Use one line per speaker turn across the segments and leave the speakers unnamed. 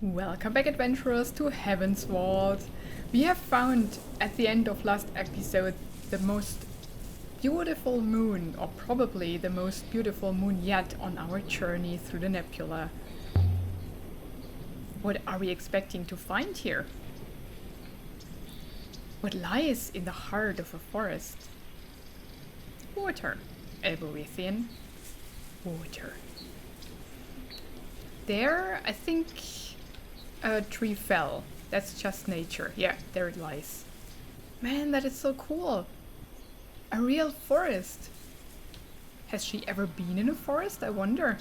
Welcome back, adventurers, to Heaven's Vault. We have found at the end of last episode the most beautiful moon, or probably the most beautiful moon yet on our journey through the Nebula. What are we expecting to find here? What lies in the heart of a forest? Water. Elborithian. Water. There, I think a tree fell. That's just nature. Yeah, there it lies. Man, that is so cool. A real forest. Has she ever been in a forest, I wonder?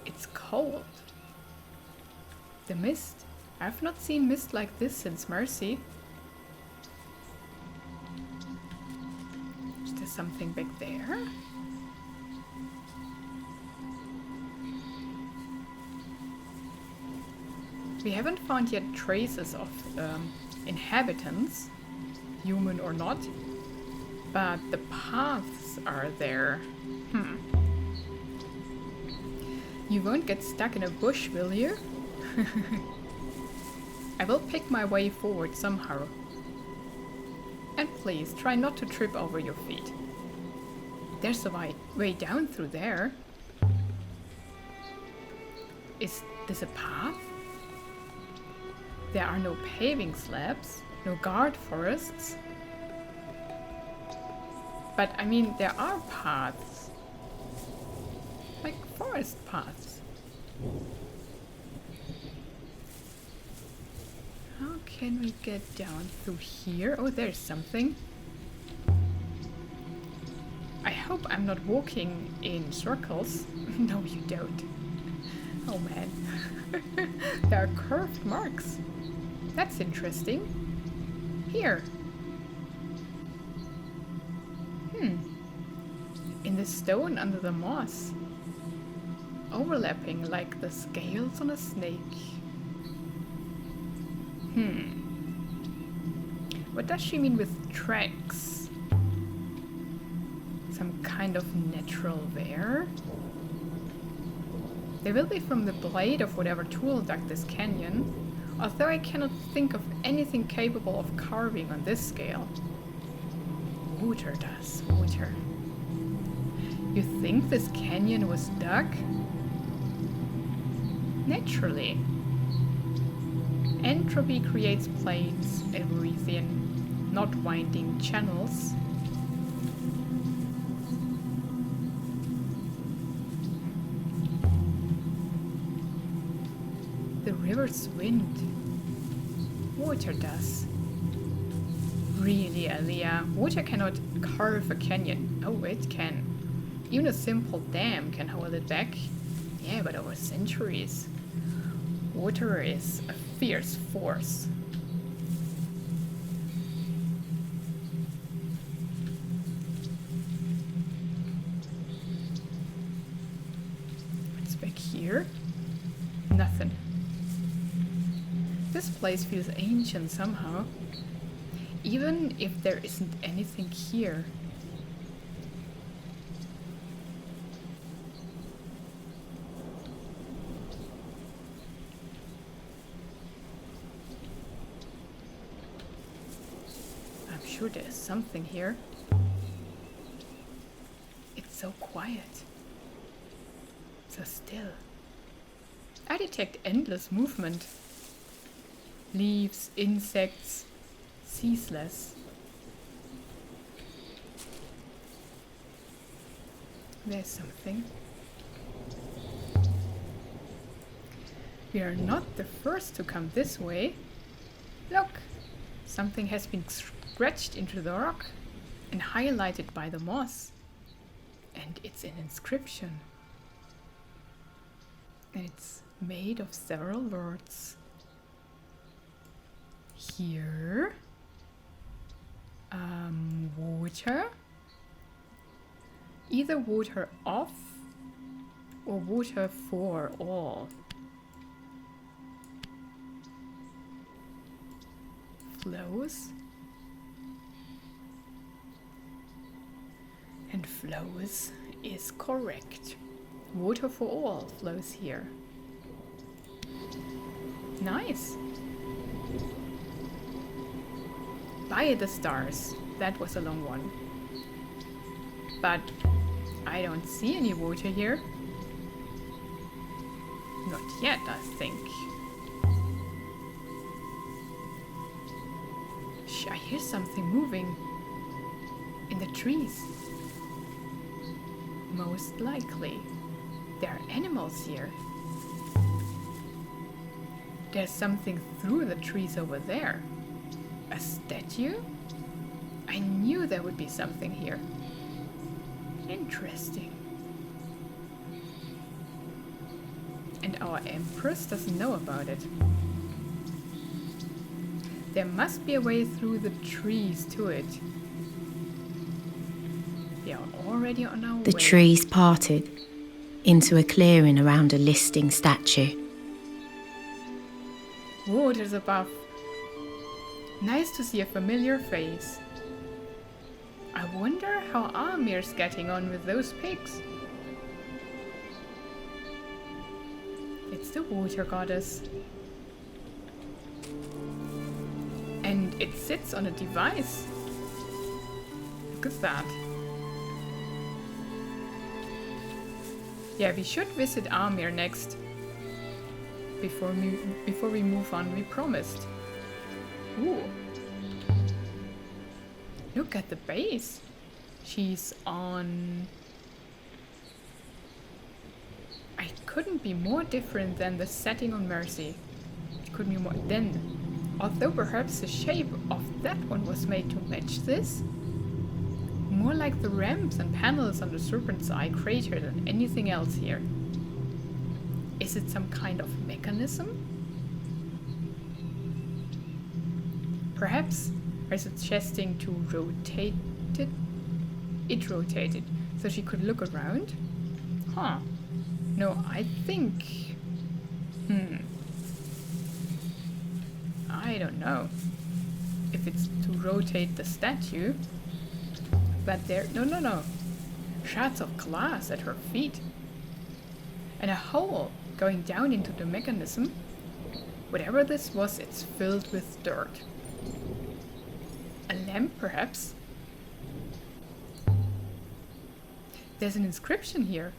It's cold. The mist. I've not seen mist like this since Mercy. Is there something back there? We haven't found yet traces of inhabitants, human or not, but the paths are there. You won't get stuck in a bush, will you? I will pick my way forward somehow. And please, try not to trip over your feet. There's a way down through there. Is this a path? There are no paving slabs, no guard forests. But I mean, there are paths. Like forest paths. How can we get down through here? Oh, there's something. I hope I'm not walking in circles. No, you don't. Oh man. There are curved marks. That's interesting. Here. In the stone under the moss. Overlapping like the scales on a snake. What does she mean with tracks? Some kind of natural wear? They will be from the blade of whatever tool dug this canyon, although I cannot think of anything capable of carving on this scale. Water does, water. You think this canyon was dug? Naturally. Entropy creates plains, Elborithian, not winding channels. The river's wind. Water does. Really, Aliya, water cannot carve a canyon. Oh, it can. Even a simple dam can hold it back. Yeah, but over centuries. Water is a fierce force. What's back here? Nothing. This place feels ancient somehow, even if there isn't anything here. I'm sure there's something here. It's so quiet, so still. I detect endless movement. Leaves, insects, ceaseless. There's something. We are not the first to come this way. Look, something has been scratched into the rock and highlighted by the moss. And it's an inscription. And it's made of several words. Here, water, either water off or water for all. Flows and flows is correct. Water for all flows here. Nice. By the stars. That was a long one. But I don't see any water here. Not yet, I think. I hear something moving in the trees. Most likely, there are animals here. There's something through the trees over there. A statue? I knew there would be something here. Interesting. And our Empress doesn't know about it. There must be a way through the trees to it. We are already on our way.
The trees parted into a clearing around a listing statue.
Waters above. Nice to see a familiar face. I wonder how Amir's getting on with those pigs. It's the water goddess. And it sits on a device. Look at that. Yeah, we should visit Amir next. Before we move on, we promised. Ooh. Look at the base. She's on... I couldn't be more different than the setting on Mercy. It couldn't be more... Then, although perhaps the shape of that one was made to match this, more like the ramps and panels on the Serpent's Eye crater than anything else here. Is it some kind of mechanism? Perhaps are suggesting to rotate it. It rotated, so she could look around? Huh. No, I think... I don't know. If it's to rotate the statue. But there... No. Shards of glass at her feet. And a hole going down into the mechanism. Whatever this was, it's filled with dirt. A lamp, perhaps? There's an inscription here.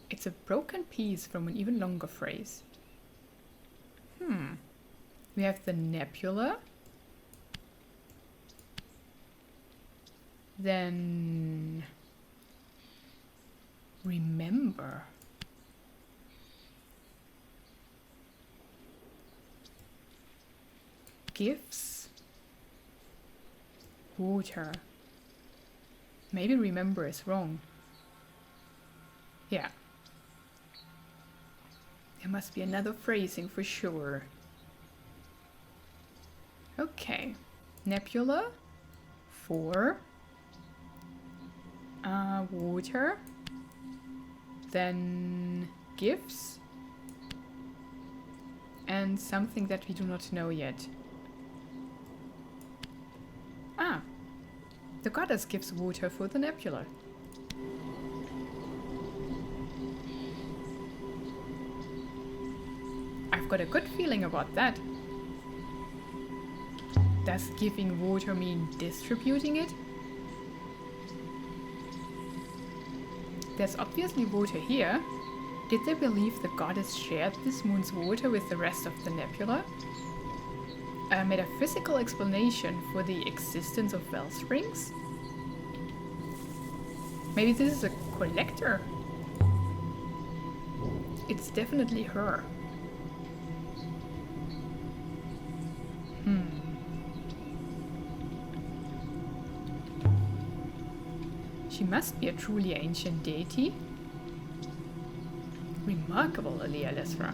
It's a broken piece from an even longer phrase. We have the Nebula. Then... remember. Gifts. Water. Maybe remember is wrong. Yeah. There must be another phrasing for sure. Okay. Nebula. 4. Water. Then gifts. And something that we do not know yet. The goddess gives water for the nebula. I've got a good feeling about that. Does giving water mean distributing it? There's obviously water here. Did they believe the goddess shared this moon's water with the rest of the nebula? A metaphysical explanation for the existence of well springs? Maybe this is a collector? It's definitely her. She must be a truly ancient deity. Remarkable, Aliya Elasra.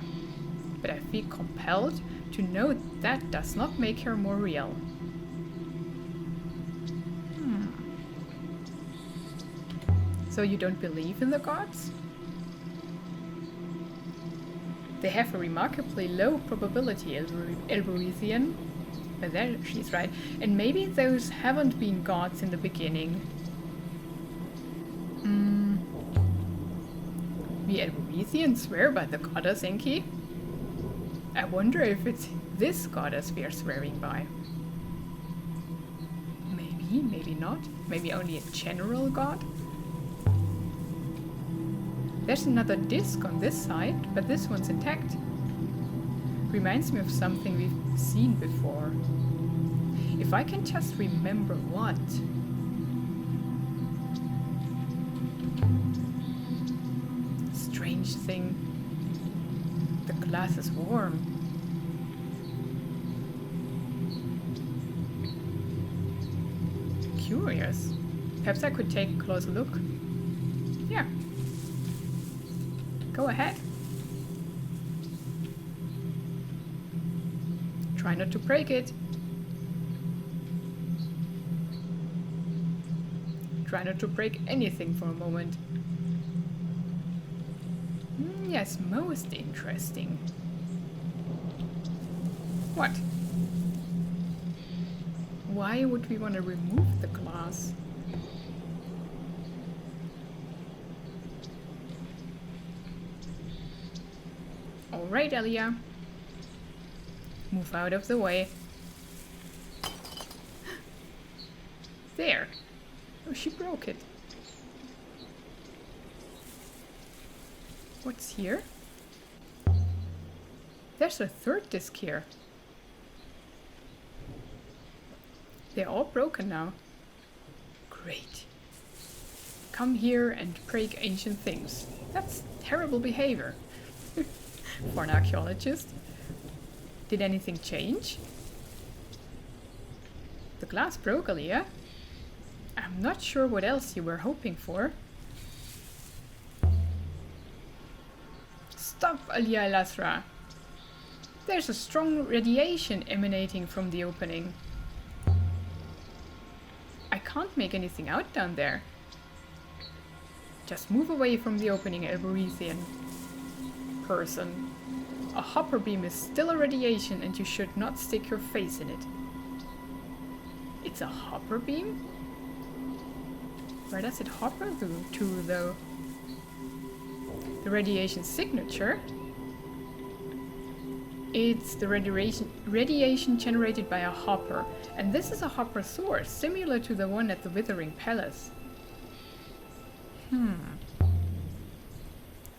But I feel compelled to note that does not make her more real. So you don't believe in the gods? They have a remarkably low probability, Elborithian. But there, she's right. And maybe those haven't been gods in the beginning. The Elborethians swear by the goddess Enki. I wonder if it's this goddess we are swearing by. Maybe, maybe not. Maybe only a general god. There's another disc on this side, but this one's intact. Reminds me of something we've seen before. If I can just remember what. Strange thing. The glass is warm. Curious. Perhaps I could take a closer look. Yeah. Go ahead. Try not to break it. Try not to break anything for a moment. Yes, most interesting. What? Why would we want to remove the glass? Alright, Aliya. Move out of the way. There. Oh, she broke it. What's here? There's a third disc here. They're all broken now. Great. Come here and break ancient things. That's terrible behavior. For an archaeologist. Did anything change? The glass broke, Aliya. I'm not sure what else you were hoping for. Stop, Aliya Elasra. There's a strong radiation emanating from the opening. I can't make anything out down there. Just move away from the opening, Elborethian person. A hopper beam is still a radiation and you should not stick your face in it. It's a hopper beam? Where does it hopper to though? The radiation signature? It's the radiation generated by a hopper, and this is a hopper source, similar to the one at the Withering Palace.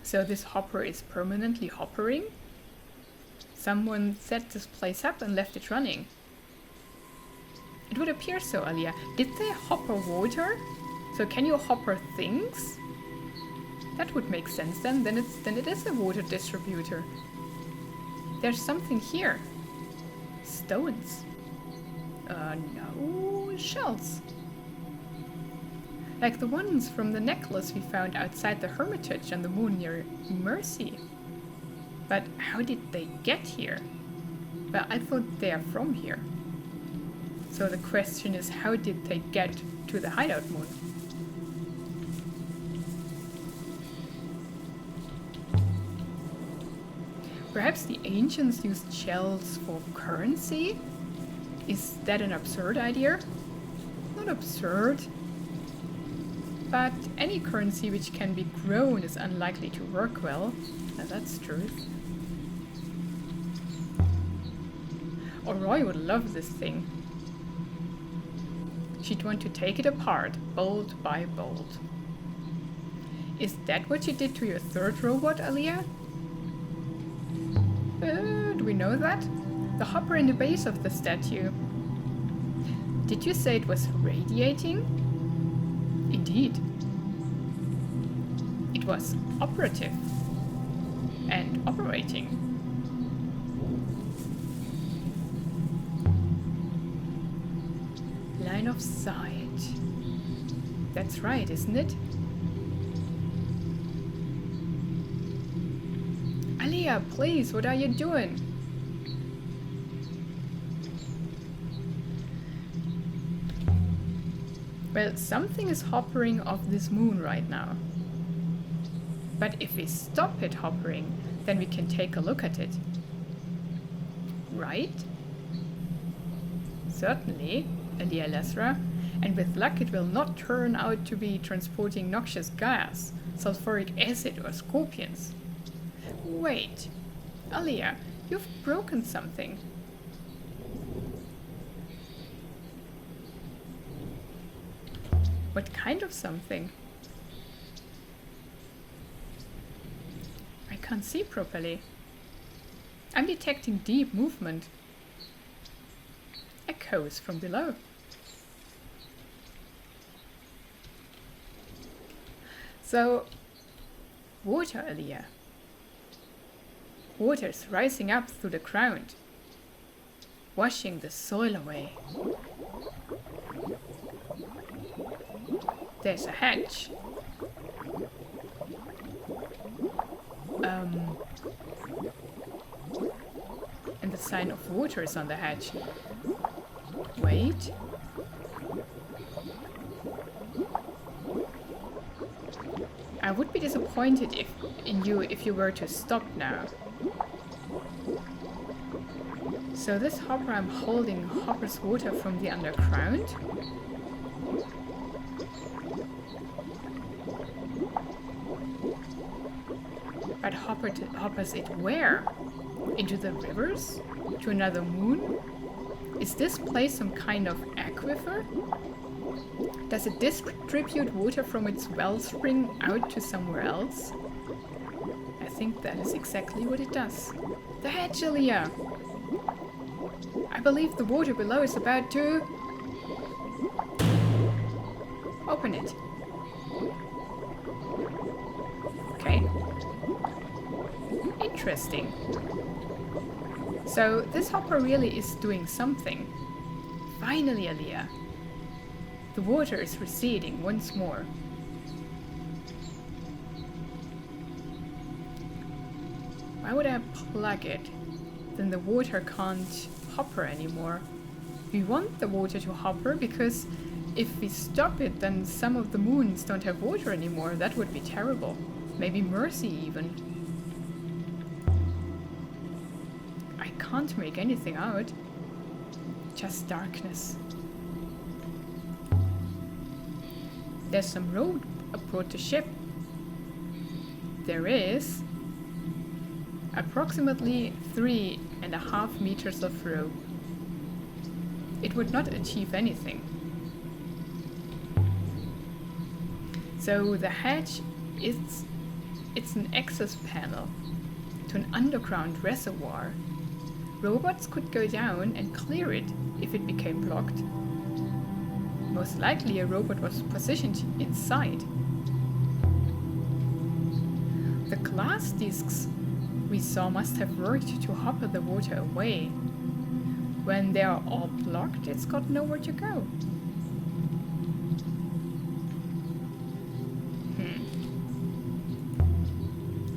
So this hopper is permanently hoppering? Someone set this place up and left it running. It would appear so, Aliya. Did they hopper water? So can you hopper things? That would make sense then. Then it is a water distributor. There's something here. Stones. No, shells. Like the ones from the necklace we found outside the hermitage on the moon near Mercy. But how did they get here? Well, I thought they are from here. So the question is, how did they get to the hideout moon? Perhaps the ancients used shells for currency? Is that an absurd idea? Not absurd. But any currency which can be grown is unlikely to work well. Now that's truth. Oh, Roy would love this thing. She'd want to take it apart, bolt by bolt. Is that what you did to your third robot, Aliya? Do we know that? The hopper in the base of the statue. Did you say it was radiating? Indeed. It was operative and operating. Line of sight. That's right, isn't it? Aliya, please, what are you doing? Well, something is hoppering off this moon right now. But if we stop it hoppering, then we can take a look at it. Right? Certainly, Aliya Elasra, and with luck it will not turn out to be transporting noxious gas, sulfuric acid or scorpions. Wait, Aliya, you've broken something. What kind of something? I can't see properly. I'm detecting deep movement. Echoes from below. So, water, Aliya. Water's rising up through the ground, washing the soil away. There's a hatch. And the sign of water is on the hatch. Wait. I would be disappointed if you were to stop now. So this hopper I'm holding hoppers water from the underground. But hoppers it where? Into the rivers? To another moon? Is this place some kind of aquifer? Does it distribute water from its wellspring out to somewhere else? I think that is exactly what it does. The hatch, Aliya! I believe the water below is about to... open it. Okay. Interesting. So this hopper really is doing something. Finally, Aliya. The water is receding once more. Why would I plug it? Then the water can't hopper anymore. We want the water to hopper because if we stop it, then some of the moons don't have water anymore. That would be terrible. Maybe Mercy even. I can't make anything out. Just darkness. There's some road aboard the ship. There is approximately 3.5 meters of rope. It would not achieve anything. So the hatch it's an access panel to an underground reservoir. Robots could go down and clear it if it became blocked. Most likely a robot was positioned inside. The glass discs we saw must have worked to hopper the water away. When they are all blocked, it's got nowhere to go.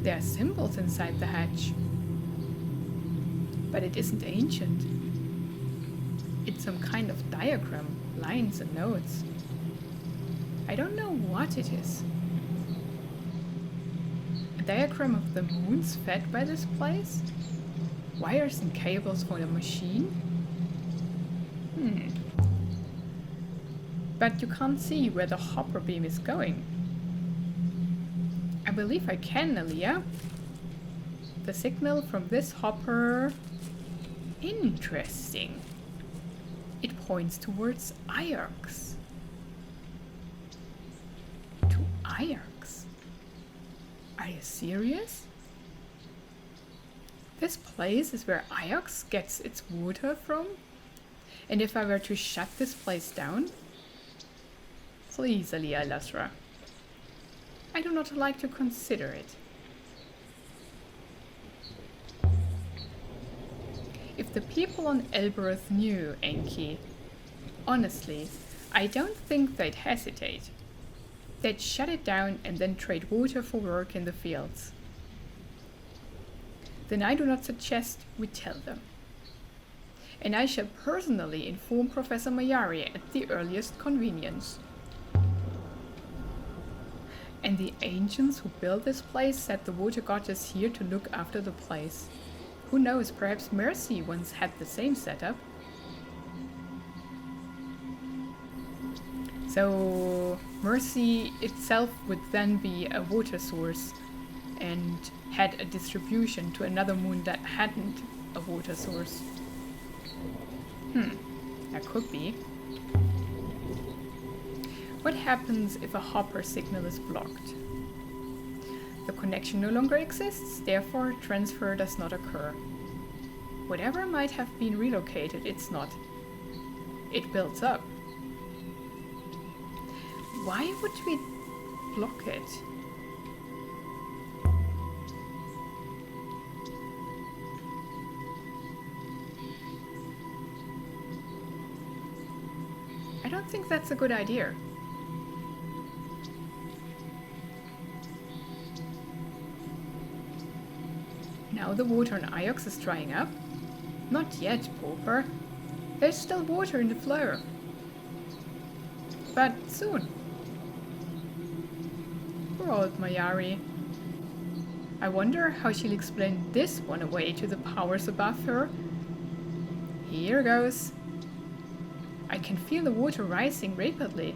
There are symbols inside the hatch. But it isn't ancient. It's some kind of diagram, lines and notes. I don't know what it is. A diagram of the moons fed by this place? Wires and cables for the machine? But you can't see where the hopper beam is going. I believe I can, Aliya. The signal from this hopper... Interesting. It points towards Iox. To Iox? Are you serious? This place is where Iox gets its water from? And if I were to shut this place down? Please, Aliya Elasra. I do not like to consider it. If the people on Elbereth knew, Enki, honestly, I don't think they'd hesitate. They'd shut it down and then trade water for work in the fields. Then I do not suggest we tell them. And I shall personally inform Professor Mayari at the earliest convenience. And the ancients who built this place said the water god is here to look after the place. Who knows, perhaps Mercy once had the same setup. So Mercy itself would then be a water source and had a distribution to another moon that hadn't a water source. That could be. What happens if a hopper signal is blocked? The connection no longer exists, therefore transfer does not occur. Whatever might have been relocated, it's not. It builds up. Why would we block it? I don't think that's a good idea. Now the water on Iox is drying up. Not yet, Pauper. There's still water in the flow. But soon. Poor old Mayari. I wonder how she'll explain this one away to the powers above her. Here goes. I can feel the water rising rapidly.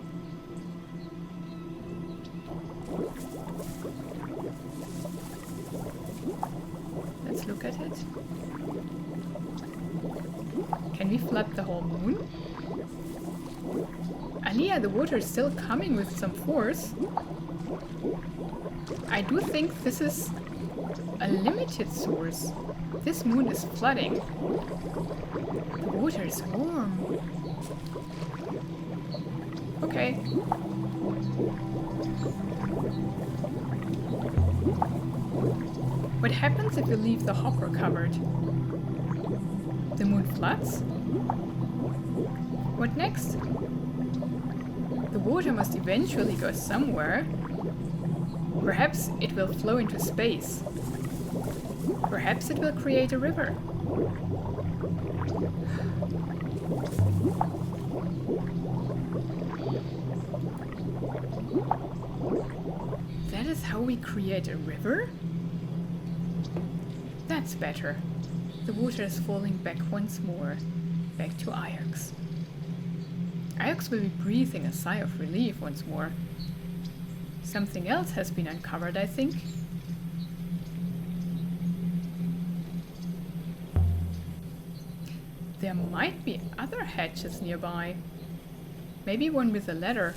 Let's look at it. Can we flood the whole moon? Aliya, the water is still coming with some force. I do think this is a limited source. This moon is flooding. The water is warm. Okay. What happens if you leave the hopper covered? The moon floods? What next? The water must eventually go somewhere. Perhaps it will flow into space. Perhaps it will create a river. That is how we create a river? That's better. The water is falling back once more, back to Iox. Iox will be breathing a sigh of relief once more. Something else has been uncovered, I think. There might be other hatches nearby. Maybe one with a ladder.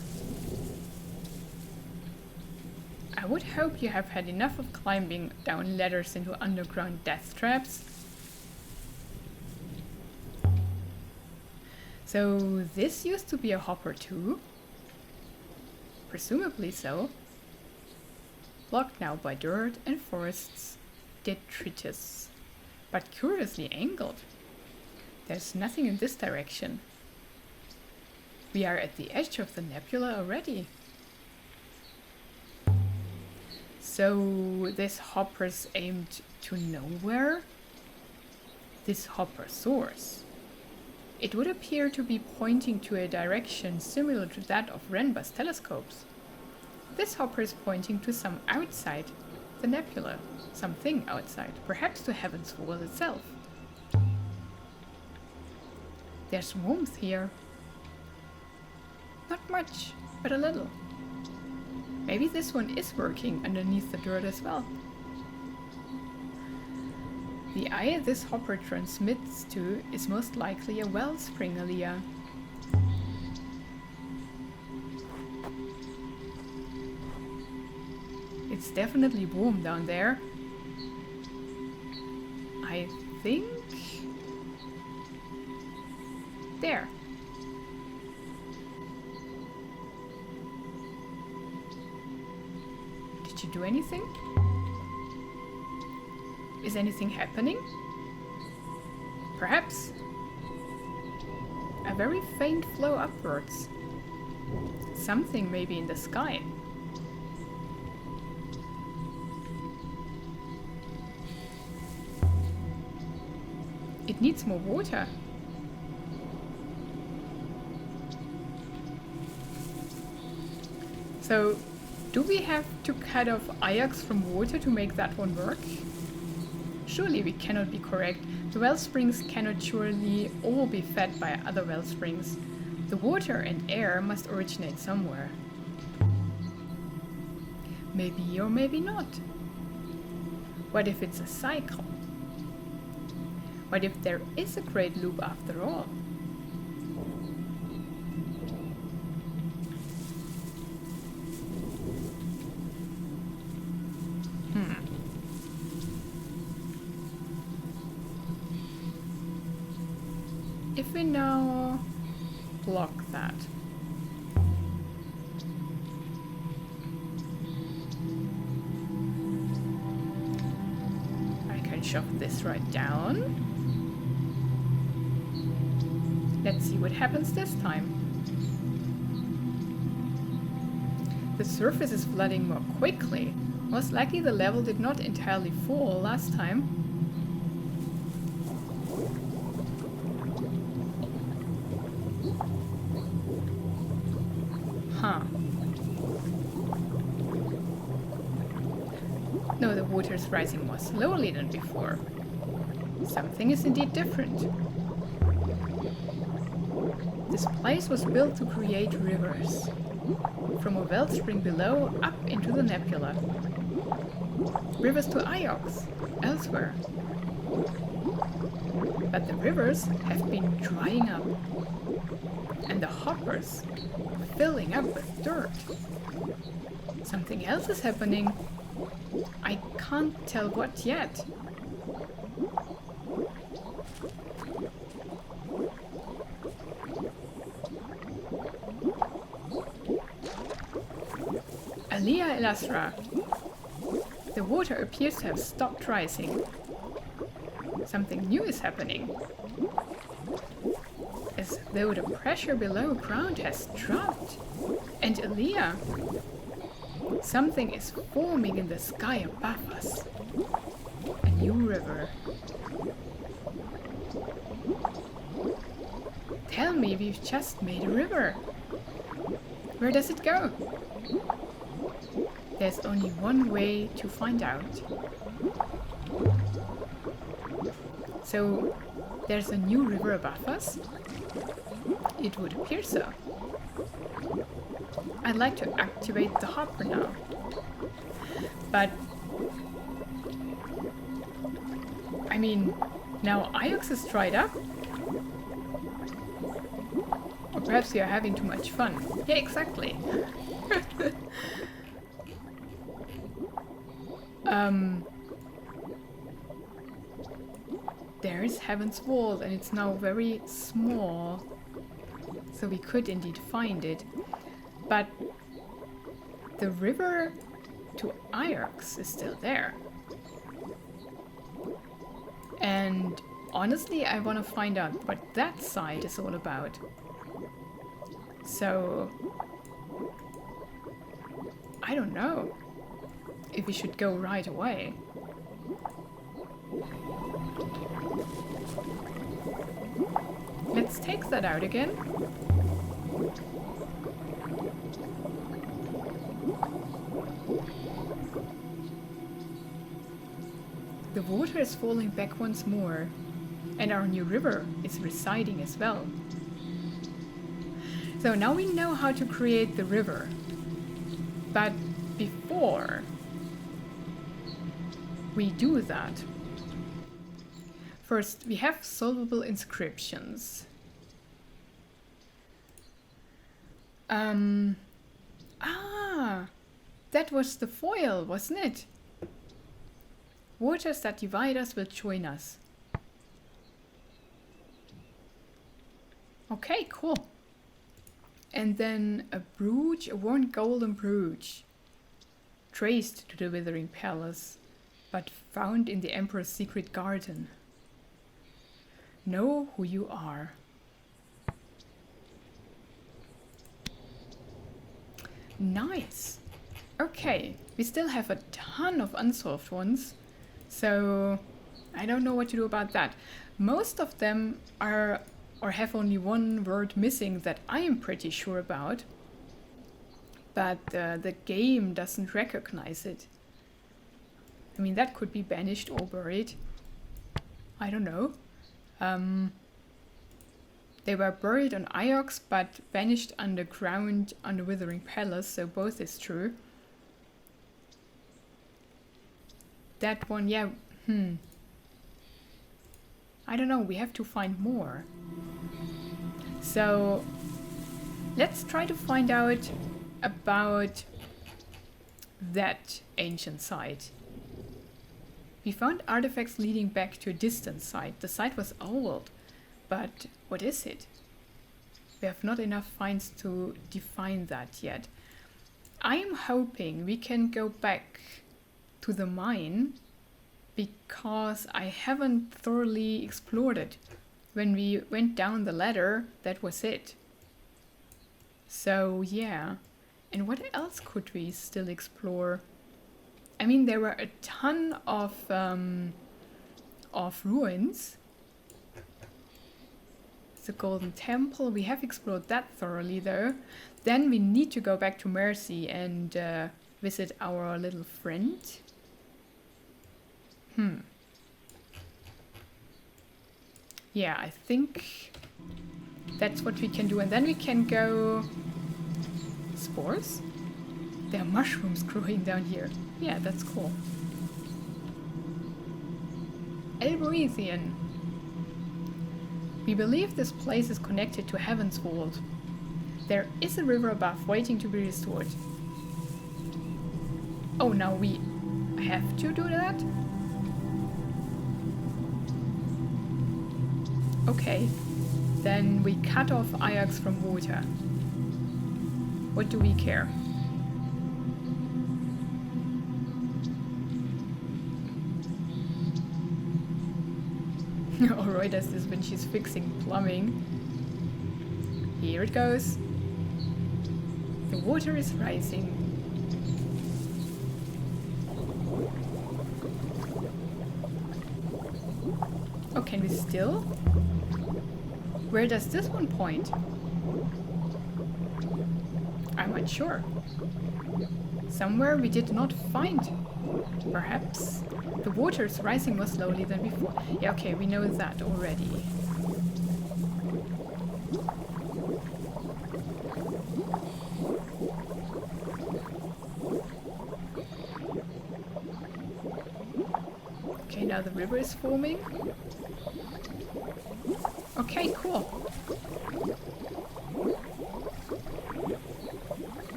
I would hope you have had enough of climbing down ladders into underground death traps. So this used to be a hopper too? Presumably so. Blocked now by dirt and forests, detritus, but curiously angled. There's nothing in this direction. We are at the edge of the nebula already. So this hopper's aimed to nowhere? This hopper source. It would appear to be pointing to a direction similar to that of Renba's telescopes. This hopper is pointing to some outside the nebula, something outside, perhaps to Heaven's wall itself. There's warmth here. Not much, but a little. Maybe this one is working underneath the dirt as well. The eye this hopper transmits to is most likely a wellspring, Aliya. It's definitely warm down there. I think... There. Did you do anything? Is anything happening? Perhaps. A very faint flow upwards. Something maybe in the sky. It needs more water. So, do we have to cut off Iox from water to make that one work? Surely we cannot be correct. The wellsprings cannot surely all be fed by other wellsprings. The water and air must originate somewhere. Maybe or maybe not. What if it's a cycle? What if there is a great loop after all? If we now block that. I can shove this right down. Let's see what happens this time. The surface is flooding more quickly. Most likely the level did not entirely fall last time. Huh. No, the water is rising more slowly than before. Something is indeed different. This place was built to create rivers. From a wellspring below up into the nebula. Rivers to Iox, elsewhere. But the rivers have been drying up. And the hoppers filling up with dirt. Something else is happening. I can't tell what yet. Aliya Elasra. The water appears to have stopped rising. Something new is happening. As though the pressure below ground has dropped. And Aliya, something is forming in the sky above us. A new river. Tell me we've just made a river. Where does it go? There's only one way to find out. So, there's a new river above us? It would appear so. I'd like to activate the hopper now. But I mean, now Iox is dried up? Or perhaps we are having too much fun. Yeah, exactly. There's Heaven's Wall, and it's now very small. So we could indeed find it. But the river to Iox is still there. And honestly, I want to find out what that side is all about. So I don't know if we should go right away. Let's take that out again. The water is falling back once more, and our new river is receding as well. So now we know how to create the river. But before we do that, first we have solvable inscriptions. That was the foil, wasn't it? Waters that divide us will join us. Okay, cool. And then a brooch, a worn golden brooch, traced to the Withering Palace, but found in the Emperor's secret garden. Know who you are. Nice. Okay, we still have a ton of unsolved ones, so I don't know what to do about that. Most of them are or have only one word missing that I am pretty sure about, but the game doesn't recognize it. I mean, that could be banished or buried. I don't know. They were buried on Iox, but vanished underground on the Withering Palace, so both is true. That one, yeah, I don't know, we have to find more. So, let's try to find out about that ancient site. We found artifacts leading back to a distant site. The site was old, but what is it? We have not enough finds to define that yet. I am hoping we can go back to the mine because I haven't thoroughly explored it. When we went down the ladder, that was it. So yeah. And what else could we still explore? I mean, there were a ton of ruins. The Golden Temple, we have explored that thoroughly though. Then we need to go back to Mercy and visit our little friend. Yeah, I think that's what we can do. And then we can go... Spores? There are mushrooms growing down here. Yeah, that's cool. Elborethian. We believe this place is connected to Heaven's Vault. There is a river above waiting to be restored. Oh, now we have to do that? Okay. Then we cut off Ajax from water. What do we care? Roy does this when she's fixing plumbing. Here it goes. The water is rising. Oh, can we still? Where does this one point? I'm not sure. Somewhere we did not find. Perhaps. The water is rising more slowly than before. Yeah, okay, we know that already. Okay, now the river is forming. Okay, cool.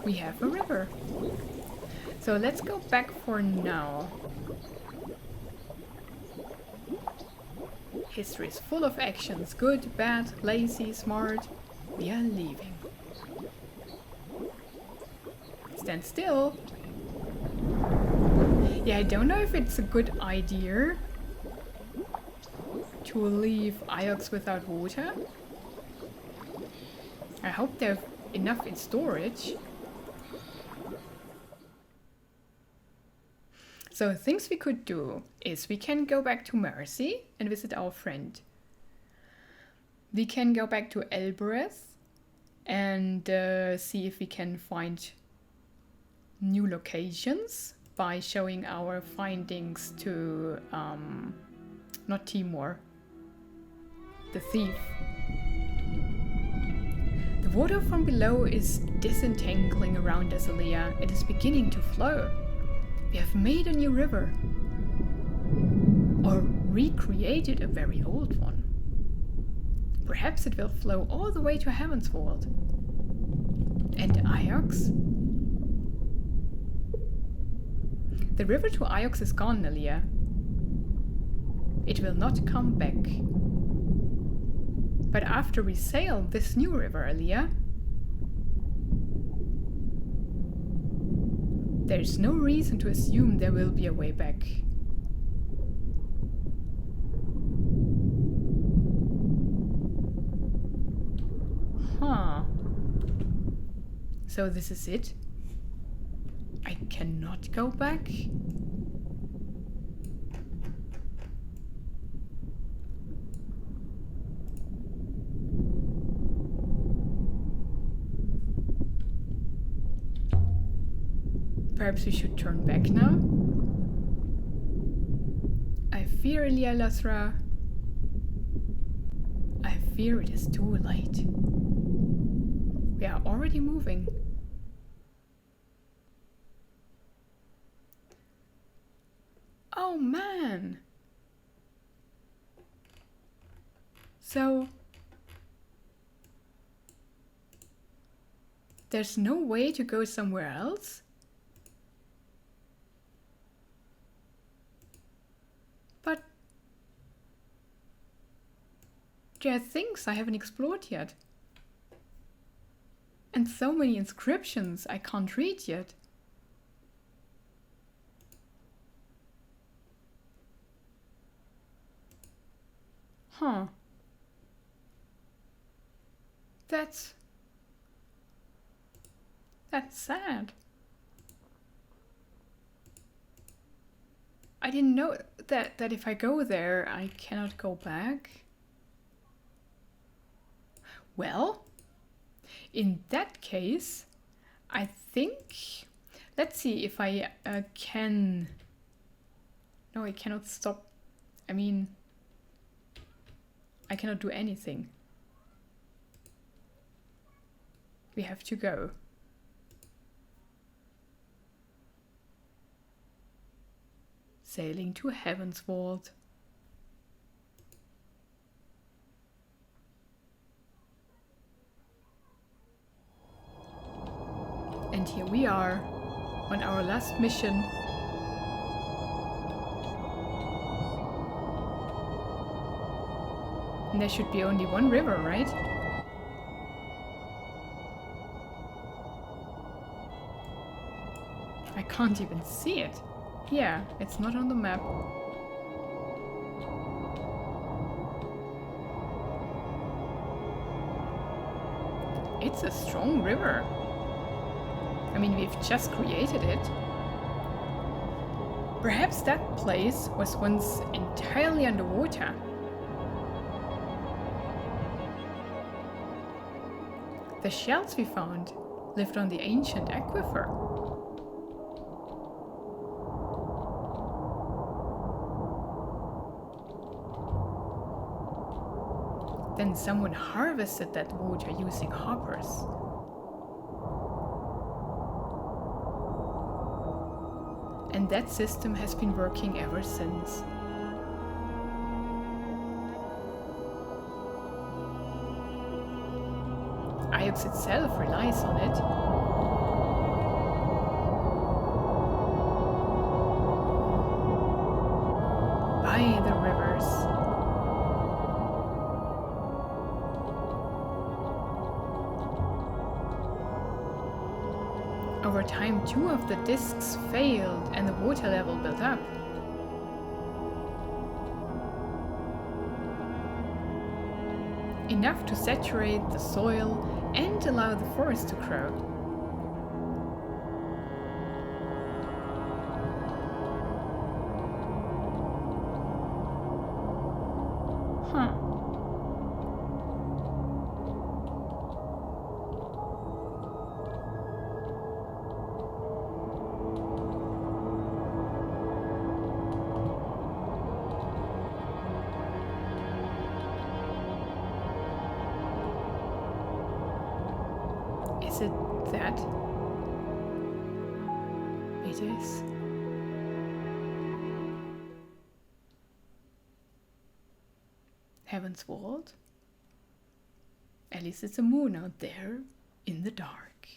We have a river. So let's go back for now. History is full of actions. Good, bad, lazy, smart. We are leaving. Stand still. Yeah, I don't know if it's a good idea to leave Iox without water. I hope they have enough in storage. So things we could do is we can go back to Mercy and visit our friend. We can go back to Elbereth and see if we can find new locations by showing our findings to, not Timor, the thief. The water from below is disentangling around us, Aliya. It is beginning to flow. We have made a new river. Or recreated a very old one. Perhaps it will flow all the way to Heaven's Vault. And Iox? The river to Iox is gone, Aliya. It will not come back. But after we sail this new river, Aliya, there is no reason to assume there will be a way back. Huh. So this is it? I cannot go back? Perhaps we should turn back now? I fear, Aliya Elasra. I fear it is too late. We are already moving. Oh man! So there's no way to go somewhere else? But there are things I haven't explored yet. And so many inscriptions I can't read yet. Huh. That's sad. I didn't know that if I go there, I cannot go back. Well, in that case, I think... Let's see if I can... No, I cannot stop. I mean, I cannot do anything. We have to go. Sailing to Heaven's Vault. And here we are on our last mission. And there should be only one river, right? I can't even see it. Yeah, it's not on the map. It's a strong river. I mean, we've just created it. Perhaps that place was once entirely underwater. The shells we found lived on the ancient aquifer. Then someone harvested that water using hoppers. And that system has been working ever since. Iox itself relies on it. By the rivers. Over time, 2 of the discs failed and the water level built up. Enough to saturate the soil and allow the forest to grow. Huh. Is it that? It is. Heaven's Vault? At least it's a moon out there in the dark.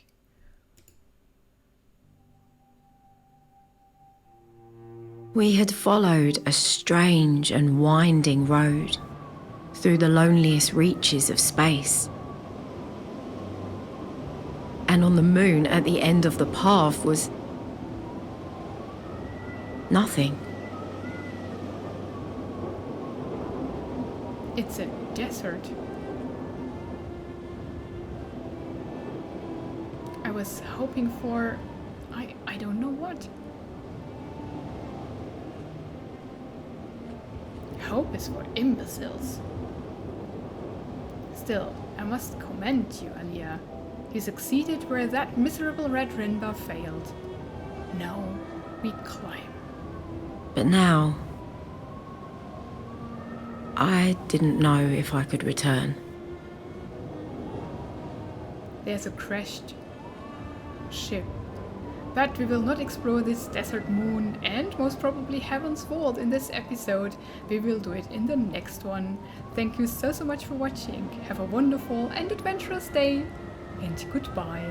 We had followed a strange and winding road through the loneliest reaches of space. And on the moon at the end of the path was nothing.
It's a desert. I was hoping for... I don't know what. Hope is for imbeciles. Still, I must commend you, Aliya. You succeeded where that miserable red Rinba failed. Now we climb.
But now, I didn't know if I could return.
There's a crashed ship. But we will not explore this desert moon and most probably Heaven's Vault in this episode. We will do it in the next one. Thank you so much for watching. Have a wonderful and adventurous day, and goodbye.